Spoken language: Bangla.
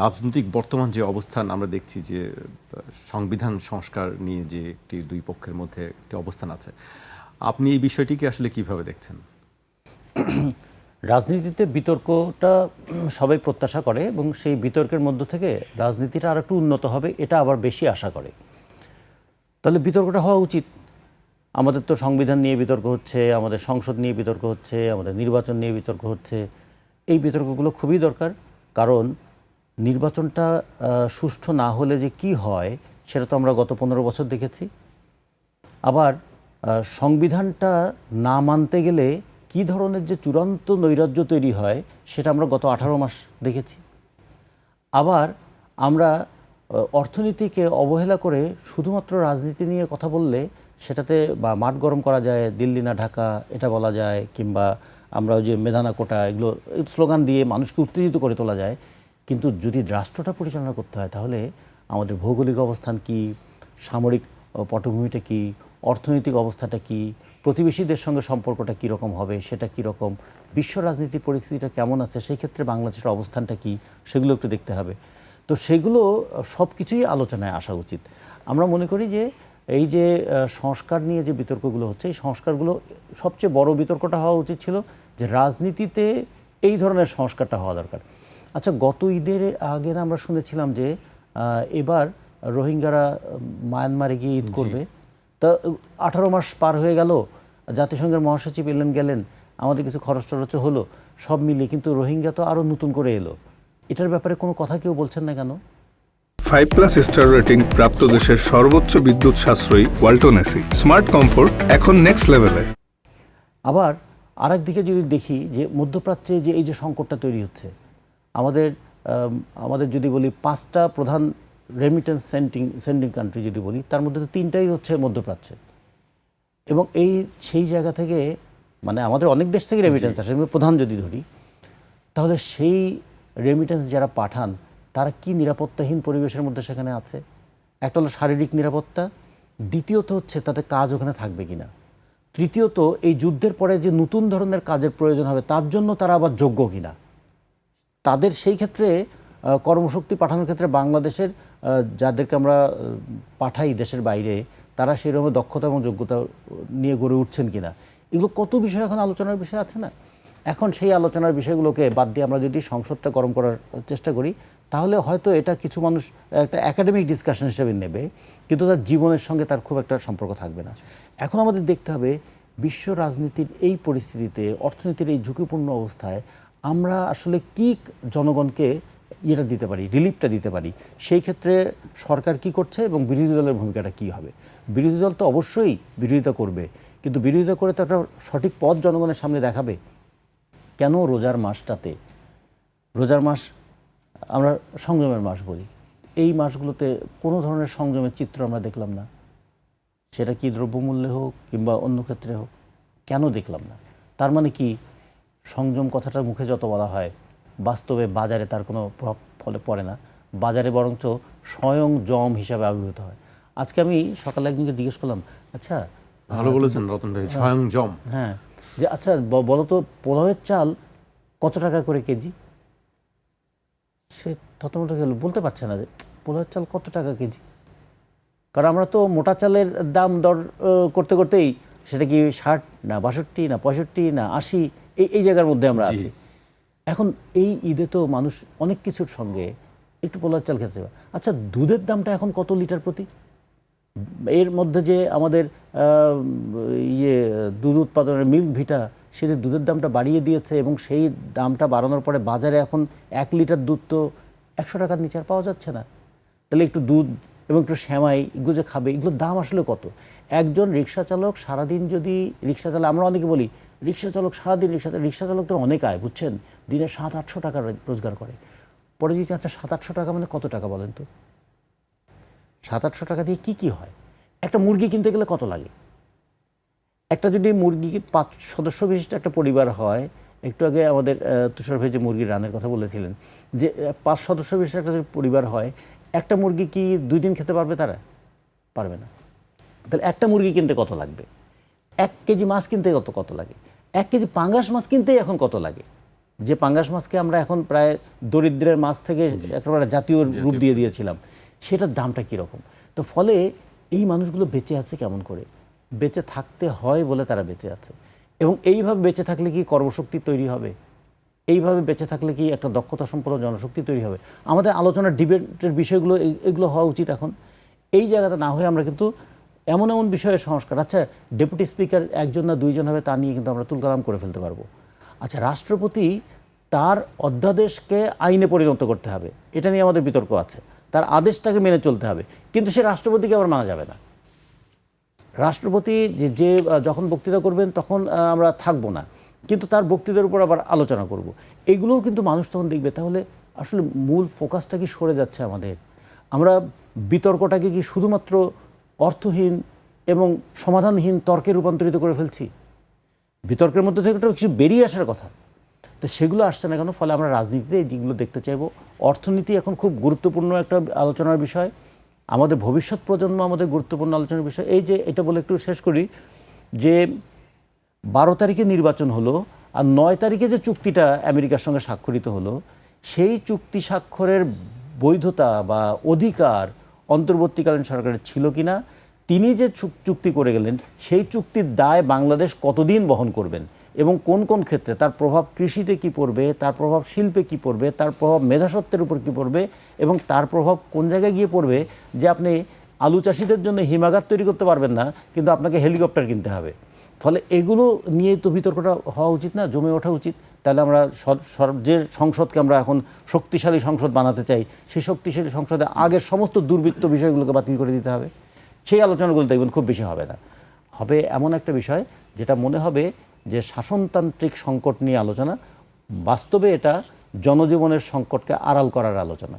রাজনৈতিক বর্তমান যে অবস্থান আমরা দেখছি যে সংবিধান সংস্কার নিয়ে যে একটি দুই পক্ষের মধ্যে একটি অবস্থান আছে, আপনি এই বিষয়টিকে আসলে কিভাবে দেখছেন? রাজনীতিতে বিতর্কটা সবাই প্রত্যাশা করে এবং সেই বিতর্কের মধ্য থেকে রাজনীতিটা আর একটু উন্নত হবে এটা আবার বেশি আশা করে। তাহলে বিতর্কটা হওয়া উচিত। আমাদের তো সংবিধান নিয়ে বিতর্ক হচ্ছে, আমাদের সংসদ নিয়ে বিতর্ক হচ্ছে, আমাদের নির্বাচন নিয়ে বিতর্ক হচ্ছে। এই বিতর্কগুলো খুবই দরকার, কারণ নির্বাচনটা সুষ্ঠু না হলে যে কি হয় সেটা তো আমরা গত 15 বছর দেখেছি। আবার সংবিধানটা না মানতে গেলে কি ধরনের যে চূড়ান্ত নৈরাজ্য তৈরি হয় সেটা আমরা গত 18 মাস দেখেছি। আবার আমরা অর্থনীতিকে অবহেলা করে শুধুমাত্র রাজনীতি নিয়ে কথা বললে সেটাতে বা মাঠ গরম করা যায়, দিল্লি না ঢাকা এটা বলা যায়, কিংবা আমরা ওই যে মেধানা কোটা এগুলো স্লোগান দিয়ে মানুষকে উত্তেজিত করে তোলা যায়। কিন্তু যদি রাষ্ট্রটা পরিচালনা করতে হয় তাহলে আমাদের ভৌগোলিক অবস্থান কি, সামরিক পটভূমিটা কি, অর্থনৈতিক অবস্থাটা কি, প্রতিবেশীদের সঙ্গে সম্পর্কটা কীরকম হবে, সেটা কীরকম, বিশ্ব রাজনীতির পরিস্থিতিটা কেমন আছে, সেই ক্ষেত্রে বাংলাদেশের অবস্থানটা কি, সেগুলো একটু দেখতে হবে। তো সেগুলো সব কিছুই আলোচনায় আসা উচিত। আমরা মনে করি যে এই যে সংস্কার নিয়ে যে বিতর্কগুলো হচ্ছে, এই সংস্কারগুলো সবচেয়ে বড় বিতর্কটা হওয়া উচিত ছিল যে রাজনীতিতে এই ধরনের সংস্কারটা হওয়া দরকার। আচ্ছা, গত ঈদের আগে আমরা শুনেছিলাম যে এবার রোহিঙ্গারা মায়ানমারে গিয়ে ঈদ করবে। তা 18 মাস পার হয়ে গেল, জাতিসংঘের মহাসচিব গেলেন, আমাদের কিছু খরচ টরচ হলো, সব মিলিয়ে কিন্তু রোহিঙ্গা তো আরও নতুন করে এলো। এটার ব্যাপারে কোনো কথা কেউ বলছেন না কেন? 5+ স্টার রেটিং প্রাপ্ত দেশের সর্বোচ্চ বিদ্যুৎ সাশ্রয়ী ওয়ালটন এসি স্মার্ট কমফোর্ট এখন নেক্সট লেভেলে। আবার আরেক দিকে যদি দেখি যে মধ্যপ্রাচ্যে যে এই যে সংকটটা তৈরি হচ্ছে, আমাদের যদি বলি 5টা প্রধান রেমিটেন্স সেন্ডিং কান্ট্রি যদি বলি, তার মধ্যে তো 3টাই হচ্ছে মধ্যপ্রাচ্যে। এবং সেই জায়গা থেকে মানে আমাদের অনেক দেশ থেকে রেমিটেন্স আসে, প্রধান যদি ধরি, তাহলে সেই রেমিটেন্স যারা পাঠান তারা কি নিরাপত্তাহীন পরিবেশের মধ্যে সেখানে আছে? একটা হলো শারীরিক নিরাপত্তা, দ্বিতীয়ত হচ্ছে তাদের কাজ ওখানে থাকবে কিনা, তৃতীয়ত এই যুদ্ধের পরে যে নতুন ধরনের কাজের প্রয়োজন হবে তার জন্য তারা আবার যোগ্য কিনা। তাদের সেই ক্ষেত্রে কর্মশক্তি পাঠানোর ক্ষেত্রে বাংলাদেশের যাদেরকে আমরা পাঠাই দেশের বাইরে, তারা সেই রকম দক্ষতা এবং যোগ্যতা নিয়ে গড়ে উঠছেন কিনা, এগুলো কত বিষয় এখন আলোচনার বিষয় আছে না? এখন সেই আলোচনার বিষয়গুলোকে বাদ দিয়ে আমরা যদি সংসদটা গরম করার চেষ্টা করি, তাহলে হয়তো এটা কিছু মানুষ একটা একাডেমিক ডিসকাশন হিসেবে নেবে, কিন্তু তার জীবনের সঙ্গে তার খুব একটা সম্পর্ক থাকবে না। এখন আমাদের দেখতে হবে বিশ্ব রাজনীতির এই পরিস্থিতিতে, অর্থনীতির এই ঝুঁকিপূর্ণ অবস্থায় আমরা আসলে কি জনগণকে ইয়েটা দিতে পারি, রিলিফটা দিতে পারি। সেই ক্ষেত্রে সরকার কি করছে এবং বিরোধী দলের ভূমিকাটা কী হবে। বিরোধী দল তো অবশ্যই বিরোধিতা করবে, কিন্তু বিরোধিতা করে তো একটা সঠিক পথ জনগণের সামনে দেখাবে। কেন রোজার মাসটাতে, রোজার মাস আমরা সংযমের মাস বলি, এই মাসগুলোতে কোনো ধরনের সংযমের চিত্র আমরা দেখলাম না। সেটা কি দ্রব্যমূল্যে হোক কিংবা অন্য ক্ষেত্রে হোক, কেন দেখলাম না? তার মানে কি সংযম কথাটা মুখে যত বলা হয়, বাস্তবে বাজারে তার কোনো প্রভাব ফলে পড়ে না, বাজারে বরঞ্চ স্বয়ং জম হিসাবে আবির্ভূত হয়। আজকে আমি সকালে একজনকে জিজ্ঞেস করলাম, আচ্ছা ভালো বলেছেন রতন ভাই, স্বয়ং জম। হ্যাঁ, যে আচ্ছা বলো তো পোলাওয়ের চাল কত টাকা করে কেজি? সে থতমত গেল, বলতে পারছে না যে পোলাওয়ের চাল কত টাকা কেজি। কারণ আমরা তো মোটা চালের দাম দর করতে করতেই সেটা কি 60 না 62 না 65 না 80 এই জায়গার মধ্যে আমরা আছি। এখন এই ঈদে তো মানুষ অনেক কিছুর সঙ্গে একটু পোলাওয়ের চাল খেতে পারে। আচ্ছা, দুধের দামটা এখন কত লিটার প্রতি? এর মধ্যে যে আমাদের দুধ উৎপাদনের মিল্ক ভিটা, সে যে দুধের দামটা বাড়িয়ে দিয়েছে এবং সেই দামটা বাড়ানোর পরে বাজারে এখন 1 লিটার দুধ তো 100 টাকার নিচে আর পাওয়া যাচ্ছে না। তাহলে একটু দুধ এবং একটু সেমাই এগুলো যে খাবে, এগুলোর দাম আসলে কত? একজন রিক্সা চালক সারাদিন যদি রিক্সা চালায়, আমরা অনেকে বলি রিক্সা চালক সারাদিন রিক্সা চালক তো অনেক আয়, বুঝছেন, দিনে 700-800 টাকা রোজগার করে। পরে যদি আচ্ছা 700-800 টাকা মানে কত টাকা বলেন তো? 700-800 টাকা দিয়ে কি হয়? একটা মুরগি কিনতে গেলে কত লাগে? একটা যদি মুরগি 5 সদস্য বিশিষ্ট একটা পরিবার হয়, একটু আগে আমাদের তুষার ভাই যে মুরগির রানের কথা বলেছিলেন, যে 5 সদস্য বিশিষ্ট একটা যদি পরিবার হয়, একটা মুরগি কি 2 দিন খেতে পারবে? তারা পারবে না। তাহলে একটা মুরগি কিনতে কত লাগবে? 1 কেজি মাছ কিনতে কত লাগে? 1 কেজি পাঙ্গাস মাছ কিনতেই এখন কত লাগে? যে পাঙ্গাস মাছকে আমরা এখন প্রায় দরিদ্রের মাছ থেকে একেবারে জাতীয় রূপ দিয়ে দিয়েছিলাম, সেটার দামটা কীরকম। তো ফলে এই মানুষগুলো বেঁচে আছে কেমন করে? বেঁচে থাকতে হয় বলে তারা বেঁচে আছে। এবং এইভাবে বেঁচে থাকলে কি কর্মশক্তি তৈরি হবে? এইভাবে বেঁচে থাকলে কি একটা দক্ষতা সম্পন্ন জনশক্তি তৈরি হবে? আমাদের আলোচনার ডিবেটের বিষয়গুলো এগুলো হওয়া উচিত এখন। এই জায়গাটা না হয়ে আমরা কিন্তু এমন এমন বিষয়ের সংস্কার, আচ্ছা ডেপুটি স্পিকার একজন না দুইজন হবে তা নিয়ে কিন্তু আমরা তুলকালাম করে ফেলতে পারবো। আচ্ছা রাষ্ট্রপতি তার অধ্যাদেশকে আইনে পরিণত করতে হবে, এটা নিয়ে আমাদের বিতর্ক আছে। তার আদেশটাকে মেনে চলতে হবে, কিন্তু সে রাষ্ট্রপতিকে আবার মানা যাবে না। রাষ্ট্রপতি যে যখন বক্তৃতা করবেন তখন আমরা থাকবো না, কিন্তু তার বক্তৃতার উপর আবার আলোচনা করব। এগুলোও কিন্তু মানুষ তখন দেখবে। তাহলে আসলে মূল ফোকাসটা কি সরে যাচ্ছে আমাদের? আমরা বিতর্কটাকে কি শুধুমাত্র অর্থহীন এবং সমাধানহীন তর্কে রূপান্তরিত করে ফেলছি? বিতর্কের মধ্যে থেকে একটা কিছু বেরিয়ে আসার কথা, তো সেগুলো আসছে না কেন? ফলে আমরা রাজনীতিতে এই দিকগুলো দেখতে চাইবো। অর্থনীতি এখন খুব গুরুত্বপূর্ণ একটা আলোচনার বিষয়, আমাদের ভবিষ্যৎ প্রজন্ম আমাদের গুরুত্বপূর্ণ আলোচনার বিষয়। এই যে এটা বলে একটু শেষ করি, যে 12 তারিখে নির্বাচন হলো আর 9 তারিখে যে চুক্তিটা আমেরিকার সঙ্গে স্বাক্ষরিত হলো, সেই চুক্তি স্বাক্ষরের বৈধতা বা অধিকার অন্তর্বর্তীকালীন সরকারের ছিল কিনা, তিনি যে চুক্তি করে গেলেন সেই চুক্তির দায় বাংলাদেশ কতদিন বহন করবেন এবং কোন কোন ক্ষেত্রে তার প্রভাব কৃষিতে কি পড়বে, তার প্রভাব শিল্পে কি পড়বে, তার প্রভাব মেধাসত্ত্বের উপর কি পড়বে এবং তার প্রভাব কোন জায়গায় গিয়ে পড়বে যে আপনি আলু চাষিদের জন্য হিমাগার তৈরি করতে পারবেন না, কিন্তু আপনাকে হেলিকপ্টার কিনতে হবে। ফলে এগুলো নিয়ে তো বিতর্কটা হওয়া উচিত না, জমে ওঠা উচিত। তাহলে আমরা যে সংসদকে আমরা এখন শক্তিশালী সংসদ বানাতে চাই, সেই শক্তিশালী সংসদে আগের সমস্ত দুর্বৃত্ত বিষয়গুলোকে বাতিল করে দিতে হবে। সেই আলোচনাগুলো দেখবেন খুব বেশি হবে না, হবে এমন একটা বিষয় যেটা মনে হবে যে শাসনতান্ত্রিক সংকট নিয়ে আলোচনা, বাস্তবে এটা জনজীবনের সংকটকে আড়াল করার আলোচনা।